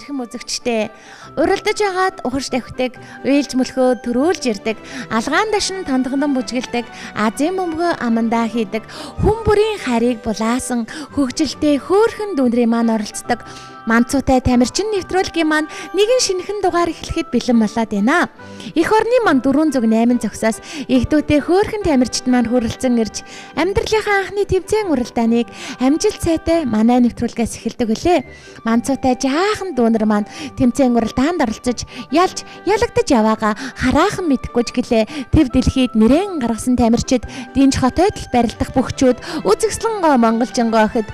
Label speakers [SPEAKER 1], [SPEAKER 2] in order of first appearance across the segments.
[SPEAKER 1] цэрхэн үзэгчтэй. Уралдаж агаад ухаж тавхитыг, уйлж мөлхөө төрүүлж ирдэг, алгаан дашин тондгондон бүжгэлдэг, азийн бөмбөгөө амандаа хийдэг, хүн бүрийн харийг булаасан, хөгжилтэй хөөрхөн дүүнрийн маань оролцдог. Манцуйтай тамирчин нэвтрүүлгийн маань нэгэн шинэхэн дугаар эхлэхэд бэлэн болоод байна. Эх орны маань 408 зогсоос игдүүтэй хөөрхөн тамирчид маань хүрэлцэн ирж амьдралынхаа анхны тэмцээн уралдааныг амжилт сайтай манай нэвтрүүлгээс эхэлдэг үлээ. Манцуйтай жаахан дүүнер маань тэмцээн уралдаанд оролцож ялж ялагдаж яваага хараахан мэдэхгүй ч гэлээ. Тэв дэлхийд нэрэн гаргасан тамирчид, динж хотойд барилдах бөхчүүд, үзэсгэлэн монголжингоо охид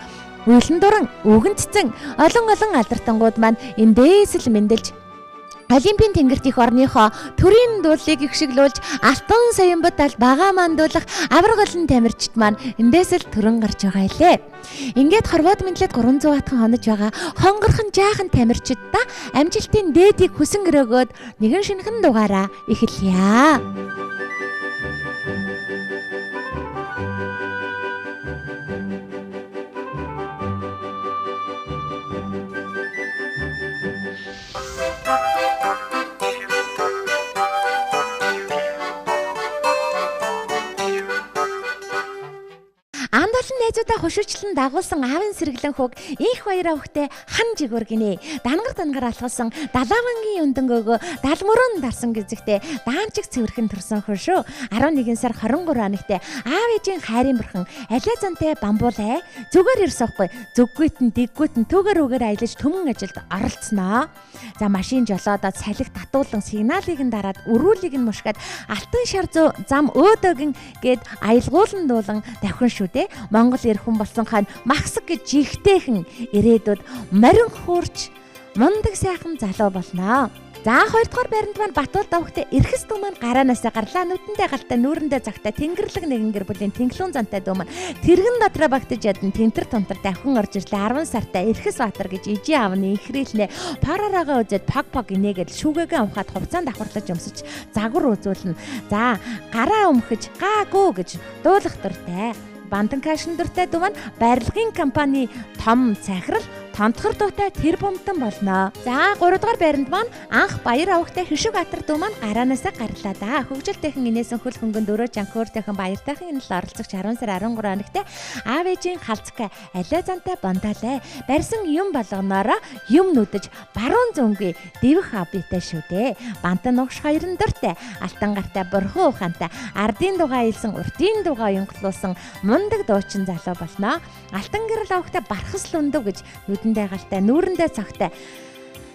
[SPEAKER 1] үйлэн дуран, үгэн цэцэн, олон алдартангууд маань эндээс л мэндэлж Олимпийн тэнгэрт их орныхоо төрийн дуулыг ихшиглүүлж алтан саян бодал бага мандуулах авраг олон тамирчид маань эндээс л төрөн гарч байгаа илээ. Ингээд хорвоод мэдлээд 300 атхан хонож байгаа хонгорхон жаахан тамирчидта амжилтын дээдийг хүсэн өрөөгөөд нэгэн шинэхэн дугаараа эхэлье. Найзуудаа хушуучлан дагуулсан аавын сэргэлэн хөг их баяраа хөхтэй хан жигүүр гинэ. Дангаар алхасан далавангийн өндөнгөөгөө далмөрөн дарсан гизэгтэй даанчиг цэвэрхэн төрсөн хүн шүү. 11 сар 23 хоногт аав ээжийн хайрын бурхан алиа зантай бамбуулаа зүгээр ирсэхгүй зүггүйтэн дэггүйтэн түүгээр үгээр аялаж төмөн ажилд оролцсноо. За машин жолоодод салхи татуулан сигналыг нь дараад өрүүлийг нь мушгаад алтан шар зам өөдөөгөн гээд аялгуулан дуулан давхин шүү дээ. Монгол ирэх хүн болсон хань махсаг гэж жигтэйхэн ирээдүйд морин хуурч мундаг сайхан залуу болноо. За 2 дугаар байранд маань Батуул давхтай эрхэс дүү маань гараанаас гарлаа нүдэндээ галтай нүүрэндээ загтай тэнгэрлэг нэгэн гэр бүлийн тэнхлүүн зантай дүү маань тэргэн дотроо багтаж ядан тентэр тунтар давхин орж ирлээ 10 сартай эрхэс баатар гэж ижи аавны ихрээлнэ парараага үзээд паг инээгээл шүүгээгээ амхаад хувцаанд давхарлаж өмсөж загвар үзүүлнэ. За гараа өмхөж гаагөө гэж дуулах дуртай. Бандан кашин дуртай дүү маань барилгын компани том цахирал тонтхор дуутай тэр бомтон болно. За 3 дугаар байранд маань анх баяр авахтай хишиг атар дүү маань гараанасаа гарлаа да. Хөгжилтэйхэн инээсэн хөл хөнгөн дөрөө жанхөөртэйхэн баяртайхан инэл оролцогч 10 сар 13 хоногт аав ээжийн халцгай алиа зантай бондоолаа. Барьсан юм болгоноороо юм нүдэж баруун зөнгийн дэвх авбитай шүү дээ. Бантан угш хоёрын дуртай алтан гартай бурхан ухаантай ардын дугаа илсэн урдын дугаа юнглуулсан мундаг дуучин залуу болно. Алтан гэрэл авахтай бархас лүндөв гэж нүдэндээ галтай нүүрэндээ цогтой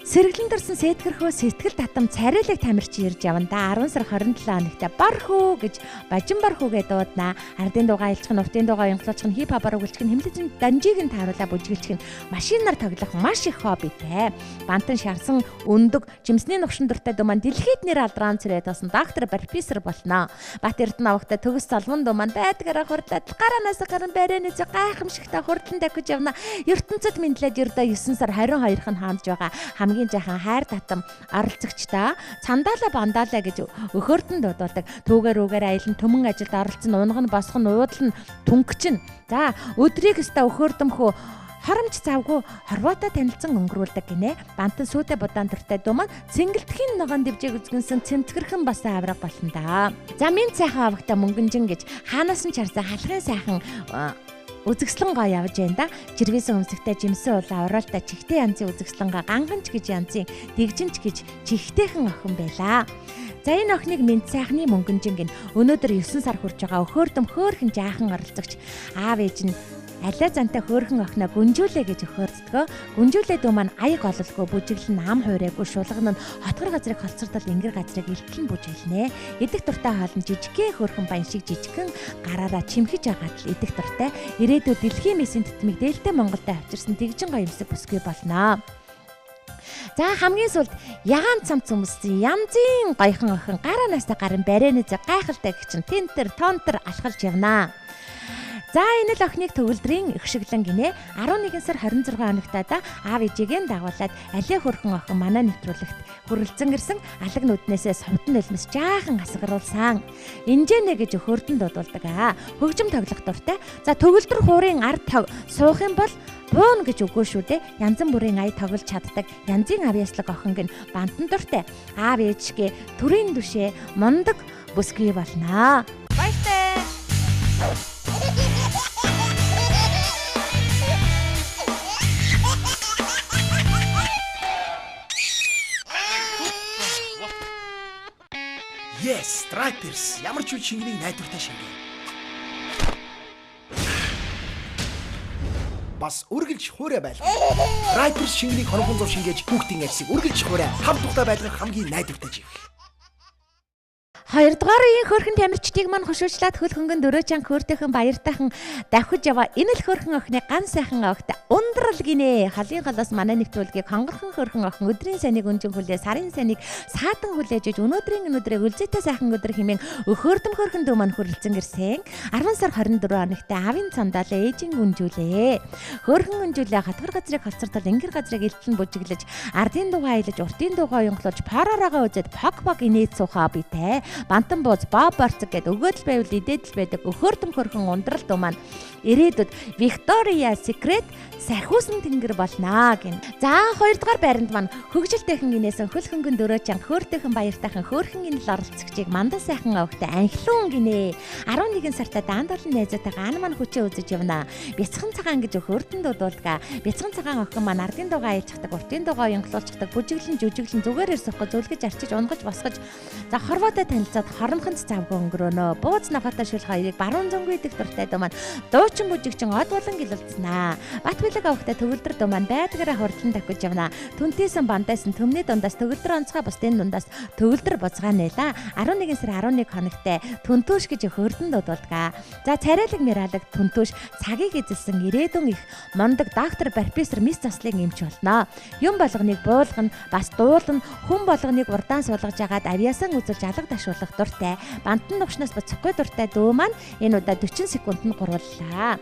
[SPEAKER 1] сэргэлэн дурсан сэтгэрхөө сэтгэл татам царайлаг тамирч ирж явна да 10 сар 27 хоногт бар хөө гэж бажин бар хүүгээ дуудана. Ардын дугаа илчих нь уртын дугаа юнглуулчих нь хип хапаар өгүүлчих нь хэмлэжин данжийг нь тааруулаа бүжгэлчих нь машинаар тоглох маш их хоббитэй. Бантан шарсан өндөг жимсний нухшин дуртай дүү маань дэлхийд нэр алдран цэрээ тоосон доктор профессор болно. Бат Эрдэнэ авахтай төгс солвон дүү маань байдгаараа хурдаад гараанаас гарan барайны зэ гайхамшигтай хурдан давхиж явна. ертөнцөд мэдлээд ердөө 9 сар 22 хан хаандж байгаа хамгийн жаахан хайр татам оролцогчтой цандаалаа бандаалаа гэж өхөөртөнд дуудуулдаг. Түүгээр үгээр аялан төмөн ажилд оролцсон унган босхон уудлан түнкчин. За өдрийг өстө өхөөрдөмхөө хоромж завгүй хорвоотой танилцсан өнгөрүүлдэг гинэ. Бантан сүйдэ будаан дуртай дүү маань цэнгэлтхийн ногоон дэвжээг үзгэнсэн цэмцгэрхэн басан авраг болно да. За минь сайхан авагта мөнгөнжин гэж хаанаас нь чарсан халахын сайхан үзэгслэн гоо явж байна да. Жирвэсэн өмсөгтэй жимсэн улаан ураалтай чихтэй янзын үзэгслэнгаа ганганч гэж янзын дэгжинч гэж чихтэйхэн охин байлаа. За энэ охиныг минь сайхны мөнгөнжинг өнөөдөр 9 сар хүрч байгаа өхөөрдөм хөөрхөн жаахан оролцогч аав ээж нь алиа зантай хөөрхөн охиноо гүнжүүлээ гэж өхөөрдгөө. Гүнжүүлээд дүү маань аяг ололгүй бүжиглэн нам хуурайгүй шулган нь хотгор газрыг холцордол ингэр газрыг илтгэн бүжиглэнэ. Идэх дуртай хоолн жижигхэн хөөрхөн баян шиг жижигхэн гараараа чимхэж агаад л идэх дуртай. Ирээдүйд дэлхийн мессийн тэтмийг дээлтэй Монголд авчирсан тэгжин гоё юмсэг бүсгүй болно. За хамгийн сүүлд ягаан цамц өмссөн янзын гоёхон охин гараанаасаа гарын барайны зэ гайхалтай гिचэн тентэр тонтер алхалж явнаа. За энэ л охиныг төгөлдрийн ихшиглэн гинэ 11 сар 26 хоногтаа аав ээжигээ дагуулад алиа хөрхөн охин манай нэвтрүүлэгт хүрэлцэн ирсэн алаг нүднээсээ сувдан элмэс жаахан асгаруулсан. Инженэ гэж өхөөртөнд дуудулдаг аа. Хөгжим тоглох дуртай. За төгөлдөр хуурын ард суух юм бол буун гэж үгүй шүү дээ. Янзан бүрийн ая тоглож чаддаг янзын авьяаслаг охин гин бантан дуртай. Аав ээжгээ төрийн түшээ мундаг бүсгүй болно. Баяртай.
[SPEAKER 2] Yes, stripers. Ямар ч үе шингэний найдвартай шингээ. Бас үргэлж хуурай байл. Stripers шингэнийг хонхон зов шингээж хүүхдийн ажлыг үргэлж хуурай. Хам тухтай байдаг хамгийн найдвартай жив.
[SPEAKER 1] Хоёрдугаар үеийн хөөрхөн тамирчдыг маань хушуучлаад хөл хөнгөн дөрөө чанга хөөртэйхэн баяртайхан давхиж яваа энэ л хөөрхөн охины ган сайхан огт ундрал гинэ. Халын голоос манай нэвтрүүлгийг хонгорхон хөөрхөн охин өдрийн сайныг өнжин хүлээ, сарын сайныг саатан хүлээж өнөөдрийн өнөөдрийг үлзээтэй сайхан өдөр хэмээн өхөөрдөм хөөрхөн дүү маань хүрэлцэн гэрсэн. 10 сар 24 хоногт аавын цандаа ээжийн гүнжүүлээ. Хөөрхөн гүнжүүлээ хатгар газрыг холцортол ингэр газрыг элтэн бужиглаж, ардын дуугаа аялаж, уртын дуугаа онгоолж, параараагаа үзээд пог инээд суухаа битэй. Бантан бууз баа борцог гэд өгөөдөл байвал идээдэл байдаг өхөөрдөм хөрхөн ундрал дуу маань ирээдүйд Victoria Secret сахиусан тэнгэр болноо гин. За хоёрдугаар байранд маань хөгжилтэйхэн гинээсэн хөл хөнгөн дөрөө чанга хөөртэйхэн баяртайхан хөөрхөн гинэл оролцогчийг мандаа сайхан огтой анхлуун гинэ. 11 сартаа даандуулан найзуудтайгаа ан маань хүчээ үзэж явна. Бяцхан цагаан гэж өхөөртөнд дуудулгаа. Бяцхан цагаан охин маань ардын дуугаа аялцдаг, уртын дуугаа онгоолцдаг, бүжиглэн жүжиглэн зүгээрээр сухаж зүлгэж арчиж унгаж босгож за хорвоотой танилцаад хоромхонд завгүй өнгөрөөнө. Бууз нохотой шүл хоёрыг баруун зөнгөө идэх дуртай дуу маань дуучин бүжигчин од болон гэлэлцнаа. Бат билэг авахтай төгөлдөр дуу маань байдгаараа хурдлан давхиж явна. Түнтээсэн бандайсан төмний дундаас төгөлдөр онцгой бусдын дундаас төгөлдөр буцгаа нээлаа. 11 сар 11 хоногт түнтөөш гэж хөрдөн дуудулгаа. За царайлаг мэралаг түнтөөш цагийг эзэлсэн ирээдүйн их мондог доктор профессор мис заслыг эмч болно. Юм болгоныг буулгана, бас дуулна, хүн болгоныг урдаан суулгаж агаад авьяасан үзүүлж алга ташуулах дуртай. Бантан нугшнаас буцахгүй дуртай дүү маань энэ удаа 40 секундэд гурваллаа.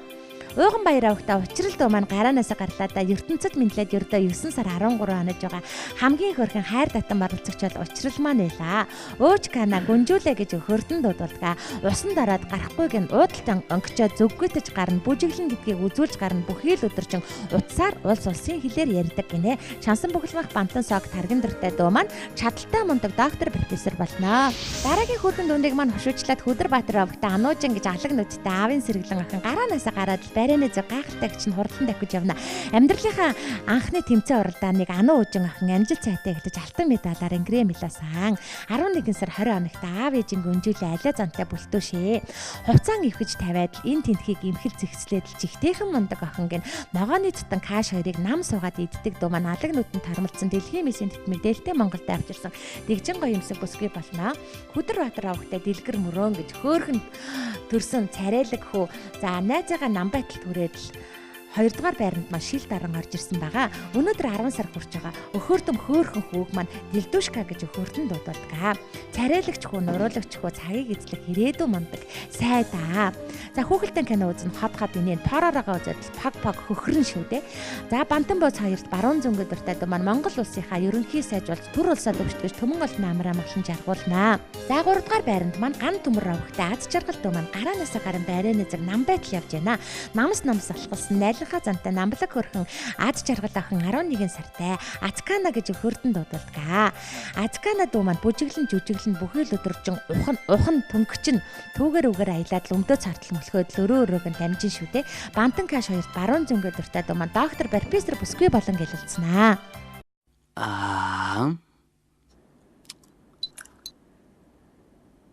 [SPEAKER 1] Ууган баяр авахта учрал дуу маань гараанаас гарлаа да ертөнцид мэдлээд ердөө 9 сар 13 хонож байгаа хамгийн хөрхэн хайр татан барилцагч бол учрал маань байлаа. Өөч кана гүнжүүлээ гэж хөрдөн дуудулгаа. Усан дараад гарахгүй гэн уудалтан онгочоо зөвгөтөж гарна бүжиглэн гэдгийг үзүүлж гарна бүхий л өдөржин утсаар улс улсын хэлээр ярьдаг гинэ. Шансан бүхэлмах бантан сог таргин дуртай дуу маань чадaltaй мундаг доктор профессор болно. Дараагийн хөрхэн дуунийг маань хошуучлаад Хөдөр Баатар авахта ануужин гэж алаг нүдтэй аавын сэргэлэн охин гараанаас гараад барайны зөв гайхалтайгч нь хурлан давхиж явна. Амьдралынхаа анхны тэмцээн уралдааныг ануу үжин охин амжилт цайтай гэтэж алтан медалаар ингрээ мэласан. 11 сар 20 хоногт аав ээжийн гүнжүүлээ алиа зантай бүлтөөшээ. Хувцаан ивхэж тавиад энэ тентхийг имхэл зэгцлээд жигтэйхэн мундаг охин гэн ногооны цутан каш хоёрыг нам суугаад иддэг дуу маань алаг нүдэнд тармалцсан дэлхийн месийн тэтмэг дээлтэй Монголд авчирсан дэгжин гоё юмсэг бүсгүй болно. Хөдөр Баатар авахтай дэлгэр мөрөөн гэж хөөрхөн төрсөн царайлаг хүү. За найзаагаа нам байтал түрээд л 2 дугаар байранд маань шил даран орж ирсэн байгаа. Өнөөдөр 10 сар хүрч байгаа. Өхөөрдөм хөөрхөн хүүг маань Дилдушка гэж өхөөртөн дуудулгаа. Царайлагч хүү, нуруулагч хүү цагийг эзлэх ирээдүй мундаг сайдаа. За хүүхэлдэйн кино үзэн хад инeen параараагаа үзээд паг хөхрөн шүү дээ. За бантан бооц хоёрт баруун зөнгөд дуртай дуу маань Монгол улсынхаа ерөнхий сайжруулж төр улсаа өвчтгөж төмөн голтны амраа малхан жаргуулнаа. За 3 дугаар байранд маань ган төмөр авахтай аз жаргал дуу маань гараанаас гарын байрны зэрэг нам байтал явж байна. Намс алхалсан найрхаа зантай намблаг хөрхөн аз жаргал охин 11 сартай Азкана гэж хөрдөн дуудулгаа. Азкана дуу маань бүжиглэн жүжиглэн бүхий л өдөржин ухан төнгөчин түүгээр үгээр аялаад өмдөө цартал мөлхөөд өрөө өрөөг нь дамжин шүү дээ. Бантан каш хоёрт баруун зөнгөө дуртай дуу маань доктор профессор бүсгүй болон гэлэлцнаа.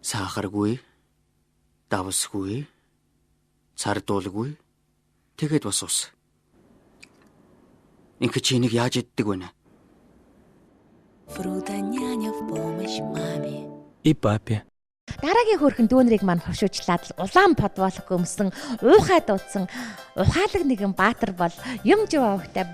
[SPEAKER 3] Сахаргүй, давсгүй, цардуулгүй, тэгэд бас ус. Инх чи энийг яаж иддэг вэ?
[SPEAKER 4] Фрута няня в помощь маме.
[SPEAKER 5] И папе.
[SPEAKER 1] Дараагийн хөрхэн дүүнрийг маань хошуучлаад улаан подволох өмсөн уухай дуудсан ухаалаг нэгэн баатар бол юм жив авахтай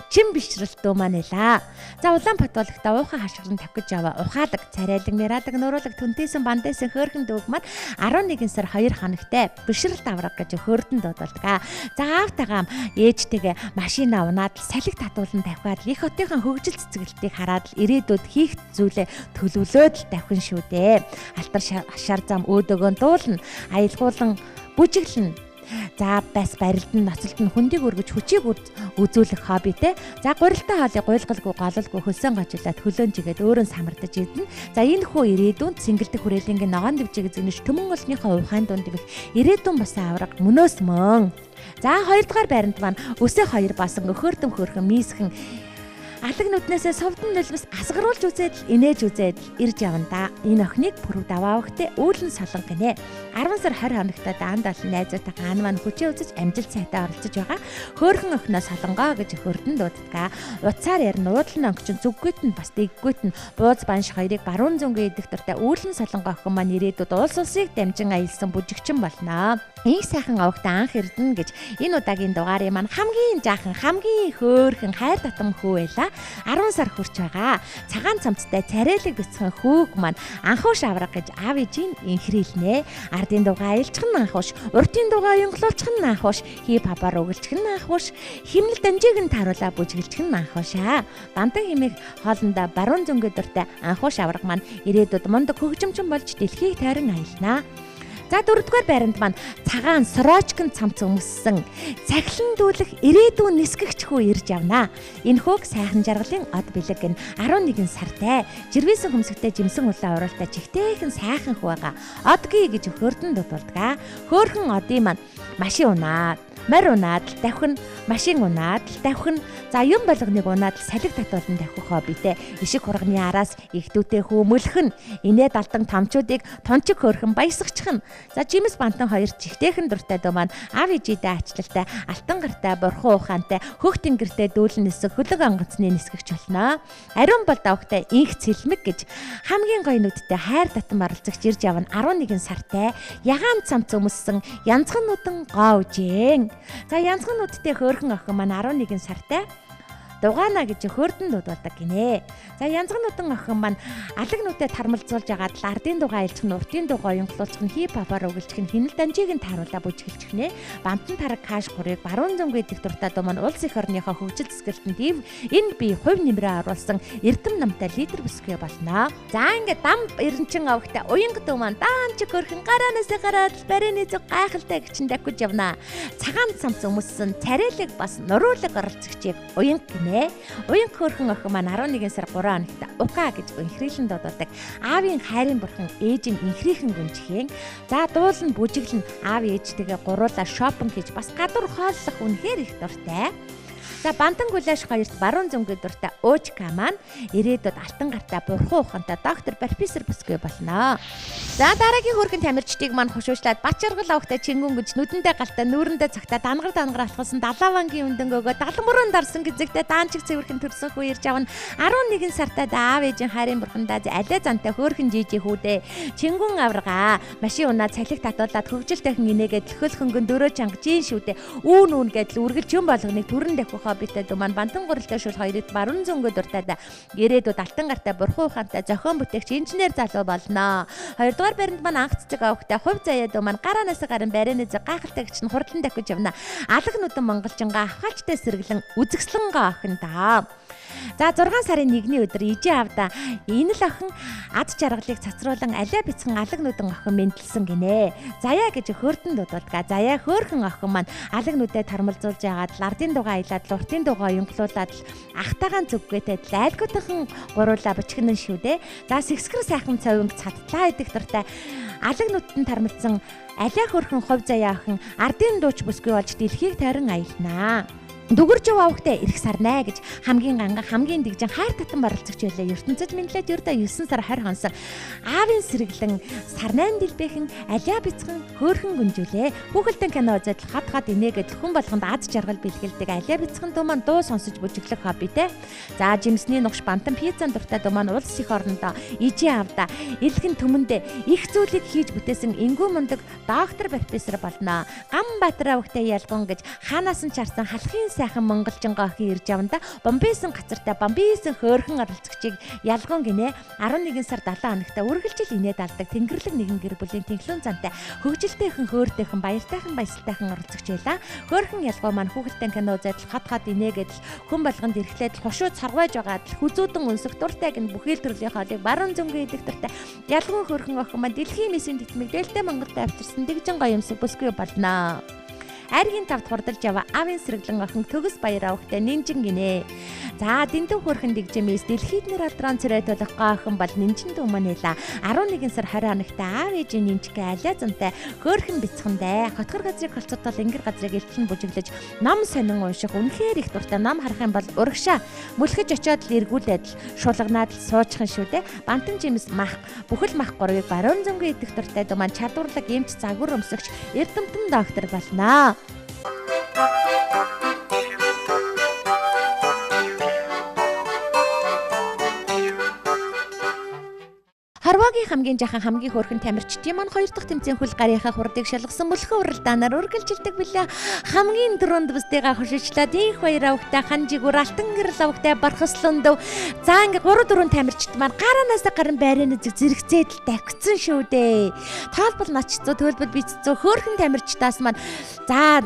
[SPEAKER 1] чин бишрэлт дуу маань элаа. За улаан подвологтой уухай хашгиран тавьж аваа ухаалаг царайлаг мирадаг нуруулаг түнтээсэн бандайсан хөөрхөн дүүг маань 11 сар 2 хоногтой бишрэлт авраг гэж хөрдөн дуудулгаа. За аавтайгаа ээжтэйгээ машин авнаад салхи татуулан тавхиад их хотынхаа хөгжил цэцгэлтийг хараад л ирээдүйд хийх зүйлээ төлөвлөөд л давхин шүү дээ. Алтар шар зам өөдөгөө дуулна, аялгуулан бүжиглэн За бас барилдан ноцолд нь хүндийг өргөж хүчийг үзүүлэх хоббитэй. За гурилтай хоолыг гуйлгалгүй гололгүй хөлсөн гожуулаад хөлөөнжигээд өөрөн самардаж идэнэ. За энэ хүү ирээдүйн цэнгэлдэх хүрээлэнгийн ногоон дэвжиг эзэгнэж төмөн олныхоо увхаан дунд дивэх ирээдүйн басан авраг мөнөөс мөн. За хоёрдугаар байранд маань өсөө хоёр басан өхөөртөн хөөрхөн мийсхэн алаг нүднээсээ совдон нулимс асгаруулж үзээд инээж үзээд ирж явна да. Энэ охиныг пүрв даваа өгтөө үүлэн солон гинэ. 10 сар 20 хоногт даанд олон найзуудаа гаан маань хүчээ үзэж амжилт сайтай оролцож байгаа. Хөөрхөн охиноо солонгоо гэж хөрдөн дууддаг. Уцаар ярина уудлын онгоч зүггүйт нь бас дэггүйт нь бууз банш хоёрыг баруун зөнгөө идэх дуртай үүлэн солонгоо охин маань ирээдүйд улс улсыг дамжин аялсан бүжигчин болно. Их сайхан овогтой анх эрдэнэ гэж энэ удаагийн дугаарыг маань хамгийн жаахан хамгийн хөөрхөн хайр татам хүү байла. 10 сар хүрч байгаа. Цагаан цамцтай царайлаг бяцхан хүүг маань анхууш авраг гэж аав ээжийн инхрийлнэ. Ардын дугаа аялчих нь анхууш, уртын дугаа юнглуулчих нь анхууш, хий папаар өгөлчих нь анхууш, химнэл дамжийг нь тааруулаа бүжгэлчих нь анхуушаа. Бандан химиг хоолндоо баруун зөнгөө дуртай анхууш авраг маань ирээдүйд мундаг хөгжимчин болж дэлхийг тойрон аялнаа. За дөрөвдүгээр байранд маань цагаан сорочкн цамц өмссөн цахилан дүүлэх ирээдүйн нисгэгч хүү ирж явнаа. Энэ хүүг сайхан жаргалын од бэлэг гэн 11 сартай жирвэсэн хөмсгтэй жимсэн улаан уралтай чихтэйхэн сайхан хүү байгаа. Одгүй гэж хөрдөн дуудулдаг. Хөөрхөн одын маань машин унаад, морь унаад, давхин машин унаад, давхин за юм болгоныг унаад салхи татуулан давхих хоббитэй. Ишиг хурганы араас ихдүүтэй хүмүүлхэн инээд алдан томчуудыг тончиг хөөрхөн баясгачих нь. За жимс бантан хоёр чихтэйхэн дуртай дөө маань ав ижидээ ачлалтай, алтан гартай, бурхан ухаантай, хөх тэнгэртэй дүүлэн нисэх хөлөг онгоцны нисгэгч болно. Ариун бол давхтай инх цэлмэг гэж хамгийн гоё нүдтэй хайр татам оролцогч ирж явна 11 сартай ягаан цамц өмссөн янзхан нүдэн гоовжэн. За янзхан нүдтэй хөөрхөн охин маань 11 сартай дугаана гэж хөрдөн дуудулдаг гинэ. За янзхан нүдэн охин маань алаг нүдэ тармалзуулж агаад ардын дугаа айлчих нь уртын дугаа юнглуулчих нь хий папаар өгөлчих нь хинэл дамжийг нь тааруулаа бүжгэлчих нэ. Бантан тараг каш гурыг баруун зөнгөө идэх дуртай дуу маань улс их орныхоо хөгжил цэцгэлтэнд энэ би хувь нэмрээ оруулсан эрдэм намтай лидер бүсгүй болно. За ингээд дам эренчин овогтой уянга дүү маань даан чиг хөрхөн гараанасаа гараад барины зүг гайхалтай гिचэн давхиж явна. Цагаан цамц өмссөн царайлаг бас нуруулаг оролцогчийг уянга гинэ. Уянг хөөрхөн охин маань 11 сар 3 хоногт ука гэж инхрийлэн дууддаг. Аавын хайрын бурхан ээжийн инхрийхэн гүнжихийн. За дуулан бүжиглэн аав ээжтэйгээ гуруулаа шопинг хийж бас гадуур хооллох үнэхээр их дуртай. За бантан гулаш хоёрт баруун зөнгөө дуртай Уучка маань ирээдүйд алтан гартай бурхан ухаантай доктор профессор бүсгүй болно. За дараагийн хөргөн тамирчдыг маань хушуучлаад Бачаргал авахтай чингүн гэж нүдэндээ галтаа нүүрэндээ цагтаа дангар алхасан далавангийн өндөнгөөгөө далмуран дарсан гизэгтэй даанчиг цэвэрхэн төрсөн хүү ирж авна 11 сартай аав ээжийн хайрын бурхандаа алей зантай хөөрхөн жижиг хүүдээ чингүн аврагаа машин унаа цалиг татуулаад хөгжилтэйхэн инээгээд лөхөл хөнгөн дөрөө чанга жин шүүдээ үүн гэдэл үргэлж юм болгоныг түрэн давхих битээ дөө маань бантан гурилтай шул хоёрыг баруун зөнгөө дуртайда ирээдүйд алтан гартай бурхан ухаантай зохион бүтээгч инженер залуу болно. Хоёрдугаар баринд маань анх цэцэг авахтай хувь заяа дөө маань гараанаас гарын барины зэг гайхалтай гिचн хурдлан давхиж явна. Алаг нүдэн монголчингаа авхаачтай сэргэлэн үзэгслэнгаа охин да. За 6 сарын 1-ний өдөр ижээ авда энэ л охин ад жаргалыг цацруулан алиа бяцхан алаг нүдэн охин мэндэлсэн гинэ. Заяа гэж хөрдөн дууддаг. Заяа хөөрхөн охин маань алаг нүдэ тармалзуулж яагаад лардын дугаа аялаад луртын дугаа юнглуулад ахтагаан зүггээтэй лайлгуудхан гуруулаа бочгонон шүдэ. За сэгсгэр сайхан цовинг цадтлаа идэх дуртай алаг нүдэн тармалсан алиа хөөрхөн хувь заяа охин ардын дууч бүсгүй болж дэлхийг тойрон аялнаа. Дүгэрж авахтай ирэх сарнаа гэж хамгийн ганга хамгийн дэгжин хайр татан оролцогч байлаа. ертөнцөд мэдлээд ердөө 9 сар 20 хонсон аавын сэргэлэн сарнайн дэлбэхэн алиа бяцхан хөөрхөн гүнжүүлээ. Хүүхэлдэн кино үзээд хад инээгээд хүн болгонд ад жаргал бэлгэлдэг алиа бяцхан дуу маань дуу сонсож бүжиглэх хоббитэй. За жимсний нухш бантан пиццан дуртай дуу маань улс их орондоо ижээ авда илхэн төмөндөө их зүйлийг хийж бүтээсэн энгүү мундаг доктор профессор болно. Ганбаатар авахтай ялгон гэж хаанаас нь чарсан халахын сайхан монголчингаа охин ирж явна да. Бомбейсэн гацартай бомбейсэн хөөрхөн оролцогчийг ялгон гинэ 11 сар 7 хоногт үргэлжил инээд алдаг тэнгэрлэг нэгэн гэр бүлийн тэнхлүүн зантай хөгжилтэйхэн хөөртэйхэн баяртайхан баясалтайхан оролцогч байла. Хөөрхөн ялгоо маань хүүхэлдэйн кино үзээд хад инээгээд хүн болгонд эрхлээд хошуу царгуйж байгаад хүзүүдэн өнсөх дуртайг нь бүхэл төрлийн хоолыг баруун зөнгөө идэх дуртай ялгон хөөрхөн охин маань дэлхийн мэсийн тэтмэг дээлтэй Монголд авчирсан дэгжин гоё юмсыг бүсгүй болно. Айргийн 5-д хурдалж яваа аавын сэргэлэн охин Төгс Баяраа охинтой Нинжин гинэ. За дэндүү хөрхөн дэгжмээс дэлхийд нэр алдран цэрэ төлөхгүй охин бол Нинжин дүү маань эла 11 сар 20 хоногт аав ээжийн нинжгээ алиа зунтай хөөрхөн бяцхандэ хотгор газрыг холцоотол ингэр газрыг элтлэн бүжиглэж ном сонин унших үнэхээр их дуртай. Ном харах юм бол урагшаа мөлхөж очиод л эргүүлээд л шуулганаад л суучхан шүү дээ. Бантан жимс мах бүхэл мах гурвыг баруун зөнгөө идэх дуртай дуу маань чадварлаг эмч загвар өмсөгч эрдэмтэн доктор болно. Хорвогийн хамгийн жахан хамгийн хөөрхөн тамирчдын маань 2 дахь тэмцээн хөл гарынхаа хурдыг шалгасан мөлхөө уралдаанаар үргэлжилдэг билээ. Хамгийн дөрөнд бүсдийгаа хушичлаад их баяраа өгтэй ханжигүр алтан гэрэл өгтэй бархаслондов. За ингээ 3-4 тамирчд маань гараанаас гарын байрны зэрэгцээд л тавьцсан шүү дээ. Тоолбол ночцоо төлбөл биццөө хөөрхөн тамирчдаас маань за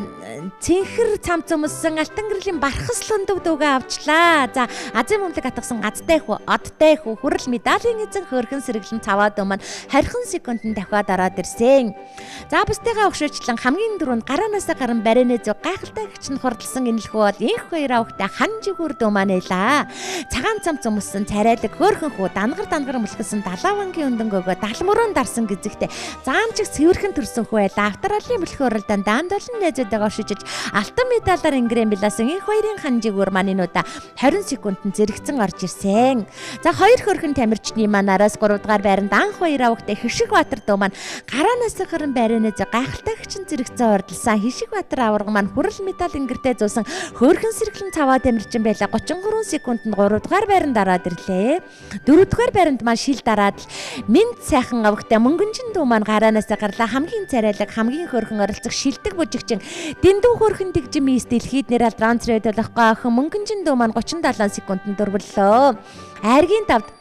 [SPEAKER 1] цэнхэр цамц өмссөн алтан гэрэлийн бархаслондов дүүгээ авчлаа. За Азийн мөмлөг атгсан газтай хүү, одтай хүү хүрэл медалийн эзэн хөөрхөн сэргэлэн цаваад өмнө 20 секундэд дахиад ороод ирсэн. За бусдыгаа өгшөөчлөн хамгийн дөрөнд гараанаас гарын барины зүг гайхалтай гिच нь хурдалсан энэлхүү бол инх баяраа өгтэй ханжигүр дүү манайла. Цагаан цамц өмссөн царайлаг хөөрхөн хүү дангар мөлхсөн далаавангийн өндөнгөөгөө далмөрөн дарсан гизэгтэй заамчиг цэвэрхэн төрсөн хүү байла. Австралиа мөлхөө уралдаанд даанд олон найзуудагаа шижиж алтан медалаар ингрэм биласан инх баярын ханжигүр манинуудаа 20 секундэд зэрэгцэн орж ирсэн. За хоёр хөөрхөн тамирчны манараас 3 дугаар байранд анх баяраа өгтэй Хишиг Баатар дүү маань гараанаас гарын байрны зүг гайхалтай гिचэн зэрэгцэн ордолсан. Хишиг Баатар аварга маань хүрэл медаль ингэртэй зуусан хөөрхөн сэргэлэн цаваа тамирчин байла. 33 секундэд 3 дугаар байранд ороод ирлээ. 4 дугаар байранд маань шил дараад Минт сайхан авагтай Мөнгөнжин дүү маань гараанаас гарлаа. Хамгийн царайлаг хамгийн хөөрхөн оролцох шилдэг бүжигчин дэндүү хөөрхөн дэгжим ийс дэлхийд нэр алдран цэрэ төлөхгүй охин Мөнгөнжин дүү маань 37 секундэд дөрвөллөө. Айргийн 5-д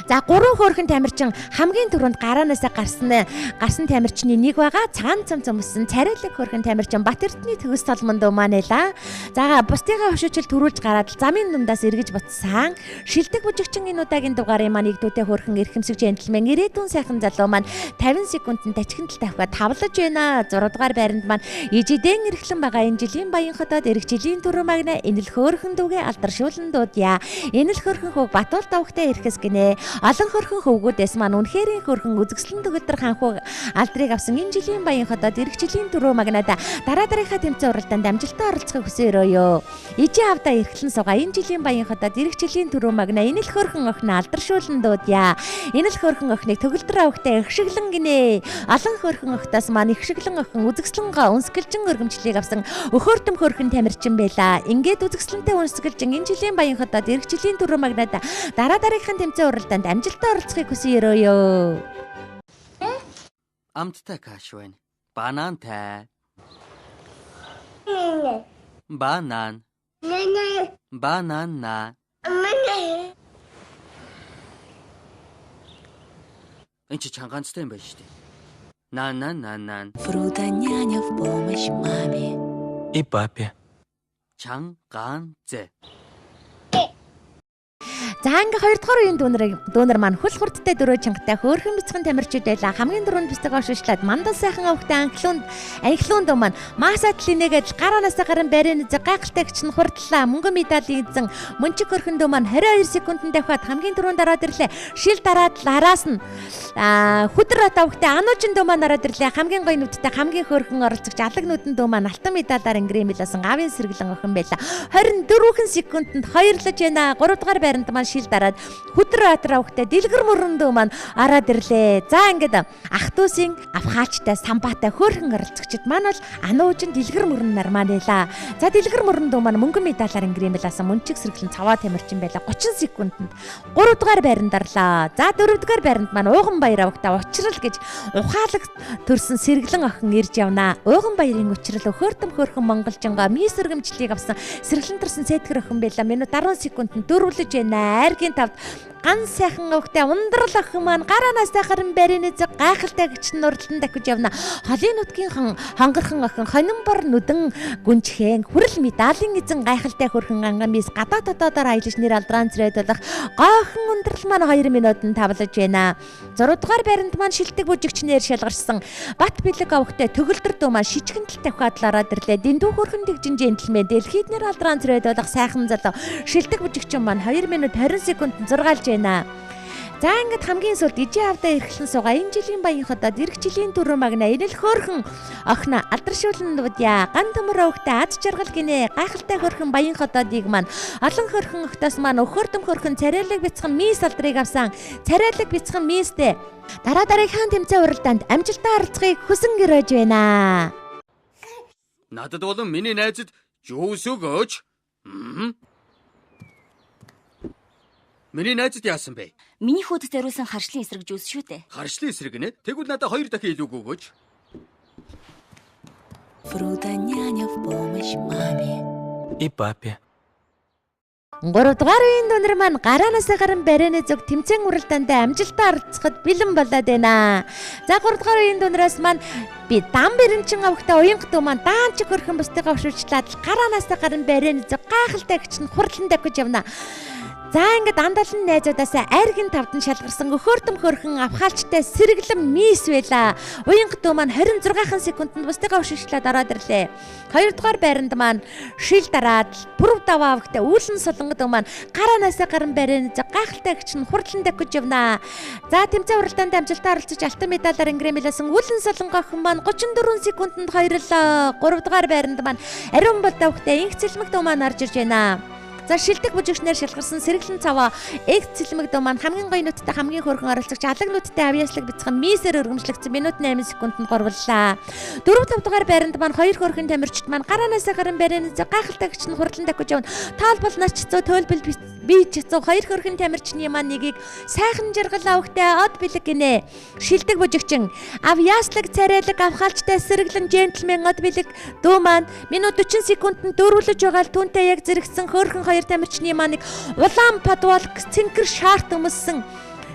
[SPEAKER 1] за 3 хөөрхөн тамирчин хамгийн түрүүнд гараанаас гарсан тамирчны нэг байгаа. Цагаан цамц өмссөн царайлаг хөөрхөн тамирчин Бат Эрдэнэ Төгс Соломон дүү маань эла. За бусдыгаа хөшөөчл төрүүлж гараад замын дундаас эргэж буцсан. Шилдэг бүжигчин энэ удаагийн дугаарын маань игдүүтэй хөөрхөн эрхэмсэг джентльмен ирээдүйн сайхан залуу маань 50 секундэд тачигнал тавхиад тавлаж байна. 6 дугаар байранд маань ижидэн эрхлэн байгаа энэ жилийн баян хотод эрх жилийн төрөө магна энэл хөөрхөн дүүгээ алдаршуулан дуудъя. Энэл хөөрхөн хөг Батуул давхтай эрхэс гинэ. Олон хөрхөн хөвгүүдээс маань үнэхэрийн хөрхөн үзэгслэн төгөлдөр ханхуу алдрыг авсан энэ жилийн баян хотод эрх жилийн төрөө магнада дараагийнхаа тэмцээн уралдаанд амжилттай оролцохыг хүсээрөөё. Ижи авдаа эрхлэн сугаа энэ жилийн баян хотод эрх жилийн төрөө магна энэл хөрхөн охин алдаршуулан дуудъя. Энэл хөрхөн охиныг төгөлдөр авахтай ихшиглэн гинэ. Олон хөрхөн охтоос маань ихшиглэн охин үзэгслэнгаа өнсгөлжин өргөмжлийг авсан өхөөртөм хөрхөн тамирчин байла. Ингээд үзэгслэнтэй өнсгөлжин энэ жилийн баян хотод эрх жилийн төрөө магнада дараагийнхаа тэмцээн уралдаанд амжилттай оролцохыг хүсээрөөё.
[SPEAKER 3] Амттай каш байна. Банантай. Банан. Банана. Энд чи чанганцтай юм байна шүү дээ. Нан.
[SPEAKER 4] Фрута няня в помощь маме.
[SPEAKER 5] И папе.
[SPEAKER 3] Чанганцэ.
[SPEAKER 1] За ингээ 2 дугаар үеийн дүүнер маань хөл хурдтай дөрөө чангатай хөөрхөн бяцхан тамирчид байла. Хамгийн дөрөнд бистэг ошишлаад мандал сайхан авахтай анхлуунд дүү маань масаатлын нэгэд гараанаас гарын байрны зэг гайхалтай гिचн хурдлаа. Мөнгөн медалийн эзэн Мөнчиг хөрхөн дүү маань 22 секундэд давхад хамгийн дөрөнд ороод ирлээ. Шил дараад араас нь хүдэр авахтай ануужин дүү маань ороод ирлээ. Хамгийн гоё нүдтэй хамгийн хөөрхөн оролцогч алаг нүдэн дүү маань алтан медалаар ингрэм билсэн аавын сэргэлэн охин байла. 24 секундэд хоёрлож байна. 3 дугаар байранд маань шил дараад хүдэр авахтай дэлгэр мөрөн дүү маань ороод ирлээ. За ингээд ах дүүсийн авхаачтай самбаатай хөөрхөн оролцогчд маань бол ануужин дэлгэр мөрөн нар маань байла. За дэлгэр мөрөн дүү маань мөнгөн медалаар ингрэм билсэн Мөнчиг сэргэлэн цаваа тамирчин байла. 30 секундэд 3 дугаар байранд орлоо. За 4 дугаар байранд маань Ууган баяр авахтай учрал гэж ухаалаг төрсэн сэргэлэн охин ирж явнаа. Ууган баярын учрал өхөөртөм хөөрхөн монголжингаа мис өргөмжлийг авсан сэргэлэн төрсэн сэтгэр охин байла. Минут 10 секундэд дөрвөлж байна. Айргийн 5-д ган сайхан өвгтэй ундрал охин маань гараанаас харин барины зүг гайхалтай гिच нурлан давхиж явна. Холын нутгийн хонгорхон охин хонин бор нүдэн гүнчхэн хүрэл медалийн эзэн гайхалтай хөрхөн анган мис гадаа дотоодоор аялж нэр алдран зэрэг болох гоохон ундрал маань 2 минутанд тавлаж байна. 6 дугаар байранд маань шилдэг бүжигчнэр шалгарсан бат бэлэг овгтой төгөлдөр дүү маань шичгэнтэл тавхиад ороод ирлээ. Дэндүү хөрхөн тэгжин джентльмен дэлхийд нэр алдран зэрэг болох сайхан залуу шилдэг бүжигчин маань 2 минут 20 секундэд зургаалж байна. За ингээд хамгийн сүүлд ижи авдаа эрхлэн суугаа энэ жилийн баян хотод эх жилийн түрүү магна энэл хөөрхөн охин алдаршуулн дуудья ган төмөр өвгтэй аз жаргал гинэ гайхалтай хөөрхөн баян хотодыг маань олон хөөрхөн охтоос маань өхөрдөм хөөрхөн царайлаг бяцхан мис алдрыг авсан царайлаг бяцхан мистэй дараа дараагийн тэмцээн уралдаанд амжилттай оролцохыг хүсэн гэрэж байна.
[SPEAKER 3] Надад болон миний найзад юус өгөөч. Миний найзад яасан бэ?
[SPEAKER 4] Миний хүйдэд зориулсан харшлын эсрэг жүүс шүү дээ.
[SPEAKER 3] Харшлын эсрэг нэ? Тэгвэл надад 2 дахин илүү өгөөч.
[SPEAKER 4] Фрута няня в помощь маме.
[SPEAKER 5] И папе.
[SPEAKER 1] 3 дугаар үеийн дүнэр маань гараанаас гарan барины зүг тэмцээн уралдаанд амжилттай оролцоход бэлэн болоод байна. За 3 дугаар үеийн дүнрээс маань би тамирчин авахта уянга дүү маань даанч хөрхөн бусдыгаа өшөөчлаад гараанаас гарan барины зүг гайхалтай гिच хурлан давхиж явна. За ингээд андалын найзуудаас айргийн тавдан шалгарсан өхөөрдөм хөрхөн авхаалчтай сэргэлэн мис байла. Уянга дүү маань 26 секундэд бусдыгаа өшөөчлээд ороод ирлээ. 2 дугаар байранд маань шил дараад бүрв даваа авахтай үүлэн солонгод дүү маань гараанаас гарan барины зүг гайхалтай гिच хурлан давхиж явна. За тэмцээн уралдаанд амжилттай оролцож алтан медалаар ингрэмэлсэн үүлэн солонго охин маань 34 секундэд хоёрлоо. 3 дугаар байранд маань ариун бол давахтай инх цэлмэг дүү маань орж ирж байна. За шилдэг бүжигчнэр шалгарсан сэргэлэн цаваа эг цэлмэг дөө маань хамгийн гоё нүдтэй хамгийн хөргөн оролцогч алаг нүдтэй авьяаслаг бяцхан мисээр өргөмжлөгдсөн минут 8 секундэд горволлаа. 4-5 дугаар байранд маань 2 хөргөн тамирчид маань гараанаас гарan барины зүг гайхалтай гिच хурлан давхиж явна. Тоолбол нач цоо төлбөл би ч цоо 2 хөргөн тамирчны маань нэгийг сайхан жаргал авахтай од бэлэг гинэ. Шилдэг бүжигчин авьяаслаг царайлаг авхаалчтай сэргэлэн джентльмен од бэлэг дөө маань минут 40 секундэд дөрвөлж байгаа л түүнтэй яг зэрэгсэн хөргөн 2 тамирчны маань улаан подвалк цэнхэр шаарт өмссөн.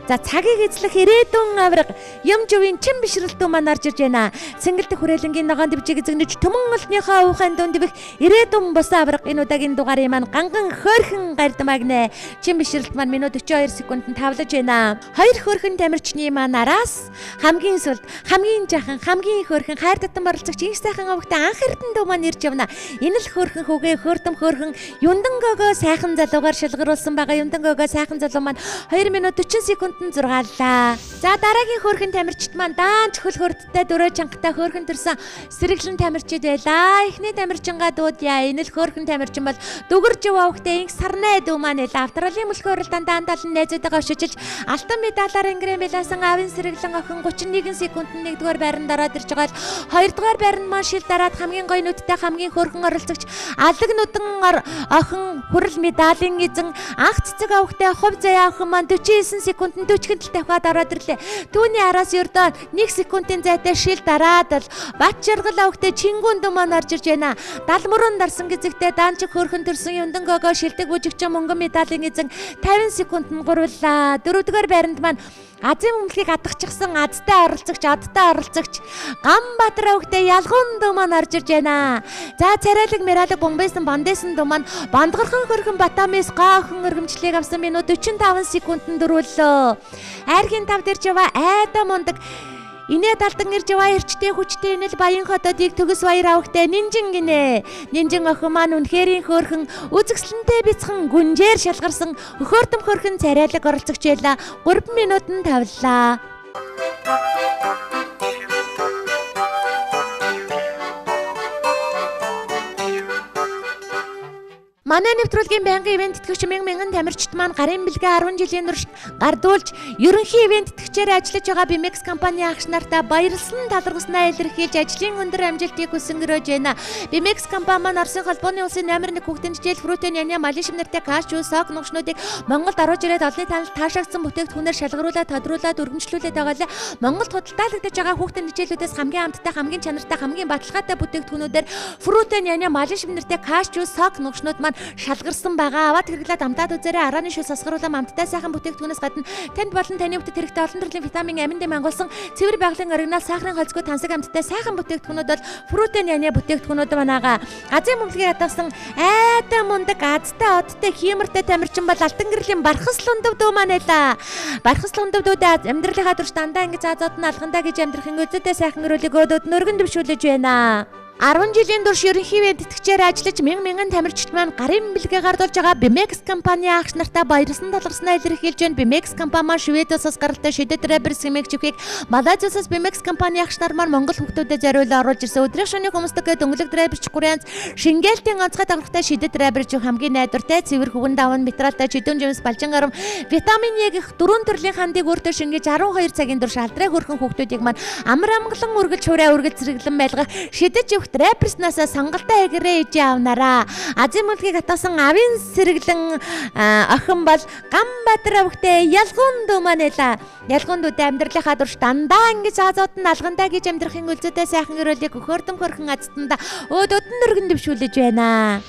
[SPEAKER 1] За цагийг эзлэх ирээдүйн авраг юм жувийн чин бишрэлтүү маань орж ирж байна. Цэнгэлдэх хүрээлэнгийн ногоон дэвжиг эзэгнэж төмөн олныхоо уухайн дунд дивэх ирээдүйн бус авраг энэ удаагийн дугаарыг маань ганган хөөрхөн гардмаг нэ. Чин бишрэлт маань минут 42 секундэд тавлаж байна. 2 хөөрхөн тамирчны маань араас хамгийн сүлд хамгийн жахан хамгийн хөөрхөн хайр татан оролцогч инх сайхан авахтай анх эрдэн дүү маань ирж явна. Энэ л хөөрхөн хүүгээ хөөрдөм хөөрхөн юндан гогоо сайхан залуугаар шалгаруулсан байгаа. Юндан гогоо сайхан залуу маань 2 минут 40 секунд зургааллаа. За дараагийн хөөрхөн тамирчид маань даанч хөл хөрдтэй дөрөө чангатай хөөрхөн төрсэн сэргэлэн тамирчид байлаа. Эхний тамирчингаа дуудья. Энэ л хөөрхөн тамирчин бол дүгэрж явахтай инх сарнай дүү маань л австралиа мөлхөө уралдаанд даандаалн найзуудаагаа өшөжилж алтан медалаар ингрэмэлсэн авин сэргэлэн охин 31 секундэд 1-р байранд ороод ирж байгаа л 2-р байранд маань шил дараад хамгийн гоё нүдтэй хамгийн хөөрхөн оролцогч алаг нүдэн охин хүрэл медалийн эзэн анх цэцэг авахтай хувь заяа охин маань 49 секундэд 40 давхад ороод ирлээ. Түүний араас ердөө 1 секундын зайтай шил дараад л бат жаргал авахтай чингүн дүү маань орж ирж байна. Далмөрөн дарсан гизэгтэй даанчиг хөөрхөн төрсөн юндан гогоо шилдэг бүжигчин мөнгөн медалийн эзэн 50 секундэд гурвлаа. 4-р байранд маань Азийн өмнөхийг адагчихсан азтай оролцогч одтой оролцогч Ганбаатар авахтай ялгуун дүү маань орж ирж байна. За царайлаг мэралаг бомбэсэн бандэсэн дүү маань бандгархан хөрхөн батамис гаахын өргөмжлийг авсан минут 45 секундэд дөрвөлөө. Айргийн тавд ирж яваа айда мундаг инээ талдан ирж яваа эрчтэй хүчтэй энэ л баян хотодыг төгс баяр авахтай нинжин гинэ. Нинжин охин маань үнэхэрийн хөөрхөн үзэсгэлэнтэй бяцхан гүнжээр шалгарсан өхөөрдөм хөөрхөн царайлаг оролцогч байла. 3 минутанд тавлаа. Манай нэвтрүүлгийн байнгын ивент тэтгэгч мянган тамирчид маань гарын бэлгээ 10 жилийн турш гардуулж ерөнхий ивент тэтгэгчээр ажиллаж байгаа Bimex компани агш нартай баярлсан талархснаа илэрхийлж ажлын өндөр амжилтыг хүсэнгэрөөж байна. Bimex компани маань Оросын холбооны улсын номер 1 хүүхдийн хичээл Fruit Няня малишим нартай каш жуус сок нугшнуудыг Монголд оруулж ирээд олонний танилд таашаагдсан бүтээгдэхүүнээр шалгаруулаад тодруулаад өргөмжлүүлээд байгаа л Монголд худалдаалагдаж байгаа хүүхдийн хичээлүүдээс хамгийн амттай хамгийн чанартай хамгийн баталгаатай бүтээгдэхүүнүүдээр Fruit Няня малишим нартай каш жуус сок нугшнууд маань шалгарсан байгаа. Аваад хэрэглээд амтаад үзээрэй. Арааны шил сасгаруулам амттай сайхан бүтээгдэхүүнээс гадна танд болон таны бүтэд хэрэгтэй олон төрлийн витамин, амин дэм ангуулсан цэвэр байгалийн оригинал сахарын холцгүй тансаг амттай сайхан бүтээгдэхүүнүүд бол Fruiten яны бүтээгдэхүүнүүд манайгаа. Азийн мөнгөний ятгсан айдаа мундаг азтай одтой хиймэртэй тамирчин бол Алтан гэрлийн Бархас лундав дүү манайла. Бархас лундав дүүд амьдралынхаа турш дандаа ингэж азууд нь алгандаа гэж амьдрахын үзэдээ сайхан өрөөлөг өдөөд нөргөн дэвшүүлж байна. 10 жилийн турш ерөнхий тэтгэгчээр ажиллаж мянган тамирчид маань гарын бэлгээ гардуулж байгаа Bimex компани агч нартай баярлсан талархснаа илэрхийлж байна. Bimex компани маань Шведоос гаралтай шидэт рабер сэмэгчвхийг Малайзиас Bimex компани агч нар маань Монгол хүүхдүүдэд зориулж оруулж ирсэн. Өдрийн шөнийн хүмүүстэйгээ дөнгөлөг раберч 3 янз шингээлтийн онцгой давхартай шидэт раберч хамгийн найдвартай цэвэр хөвгөн даван материалтай чидүүн жимс балчин гарам витамин Е гэх 4 төрлийн хандыг өөртөө шингээж 12 цагийн турш алдраа хөрхөн хүүхдүүдийг маань амар амгалан үргэлж хураа үргэлж зэрэглэн байлгах шидэж Рэперснасаа сонголтой хэгрээ ижи авнараа. Азийн мөлгийг хатасан авийн сэргэлэн охин бол Ганбаатар авхтай ялгуун дүү манайла. Ялгуун дүүтэй амьдралынхаа турш дандаа ингэж азууд нь алгандаа гэж амьдрахын үлзэтэй сайхан өрөөлийг өхөрдөн хөрхөн азтанда өөдөөд нь өргөн дэвшүүлж байна.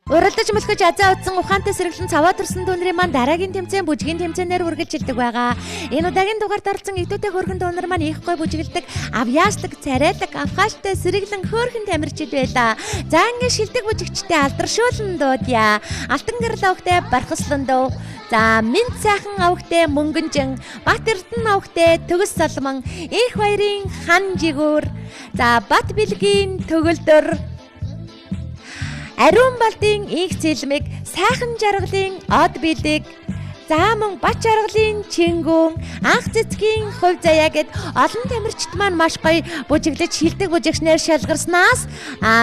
[SPEAKER 1] Уралдаж мөлхөж азаа утсан ухаантай сэргэлэн цаваа төрсөн дүүнрийн маань дараагийн тэмцээн бүжгийн тэмцээнээр үргэлжилдэг байгаа. Энэ удаагийн дугаард орсон идэвхтэй хөөрхөн дүүнер маань их гой бүжгэлдэг, авьяаслаг, царайдаг, авхааштай сэргэлэн хөөрхөн тамирчид байлаа. За ингэ шилдэг бүжигчтэй алдаршуулан дуудъя. Алтан гэрэл авахтай Бархаслан дөө. За минь сайхан авахтай Мөнгөнжин, Бат Эрдэнэ авахтай Төгс Соломон, их баярын хан жигүүр. За Бат Билгийн төгөлдөр Ариун балдын их цэлмэг, сайхан жаргалын од билдэг, за мөн бач жаргалын чингүүн, анх цэцгийн хувь заяа гэд олон тамирчид маань маш гоё бүжиглэж шилдэг бүжигчнэр шалгарснаас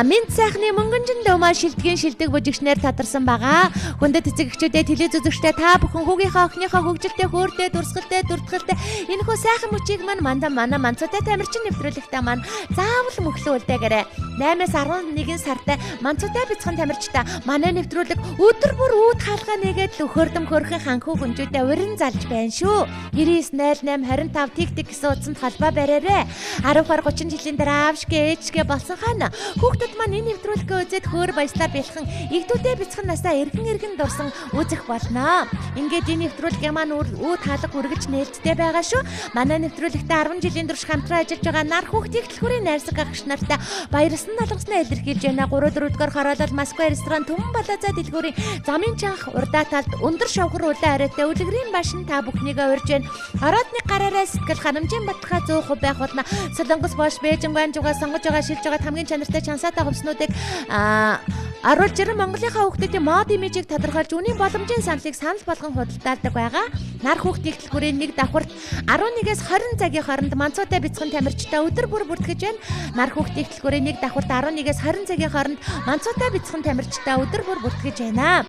[SPEAKER 1] минь сайхны Мөнгөнжин дөө маань шилдэг бүжигчнэр тадарсан байгаа. Хүндэт эцэгчүүдээ телевиз үзэгчтэй та бүхэн хүүгийнхаа охиныхоо хөгжилтэй хөөртэй дурсгалтай дүртгэлтэй энэхүү сайхан мөчийг маань манай Манцуйтай тамирчин нэвтрүүлэгтээ маань заавал мөхлөөлдээгээрэй. 8-аас 11 сартай Манцуйтай бяцхан тамирчтай манай нэвтрүүлэг өдөр бүр үүд хаалгаа нэгээд өхөрдөм хөрхөн ханхүү хүнжүүдээ урин залж байна шүү. 990825 тик гэсэн утсанд холбоо бариарай. 10-30 жилийн дараа авшгэ ээжгэ болсон хаана хүүхдүүд маань энэ нэвтрүүлгээ үзээд хөөр баяслаар бэлхэн игдүүдээ бяцхан насаа эргэн дурсан үзэх болно. Ингээд энэ нэвтрүүлгээ маань үүд хаалга үргэлж нээлттэй байгаа шүү. Манай нэвтрүүлэгтээ 10 жилийн турш хамтран ажиллаж байгаа нар хүүхдийн хөтөлбөрийн найрсаг агч нартай баярлсан талархснаа илэрхийлж байна. 3-4 дугаар хороолол Москва ресторан Түмэн Балазаа дэлгүүрийн замын чанх урдаа талд өндөр шовхор улаан арайтай үлгэрийн башин та бүхнийгээ урьж байна. Ороодны гараараа сэтгэл ханамжийн баталгаа 100% байх болно. Солонгос бош Бээжин гуанжугаа сонгож байгаа шилж байгаа хамгийн чанартай чансаатай хувцснуудыг оруулж ирэн Монголынхаа хүүхдүүдийн мод имижийг тодорхойлж үнийн боломжийн саналыг санал болгон худалдаалдаг байгаа. Нар хүүхдийн хөтөлбөрийн нэг давхарт 11-ээс 20 цагийн хооронд Манцуйтай бяцхан тамирчтай өдөр бүр бүртгэж байна. Нар хүүхдийн хөтөлбөрийн нэг давхарт 11-ээс 20 цагийн хооронд Манцуйтай бяцхан тамирчтай өдөр бүр бүртгэж байна.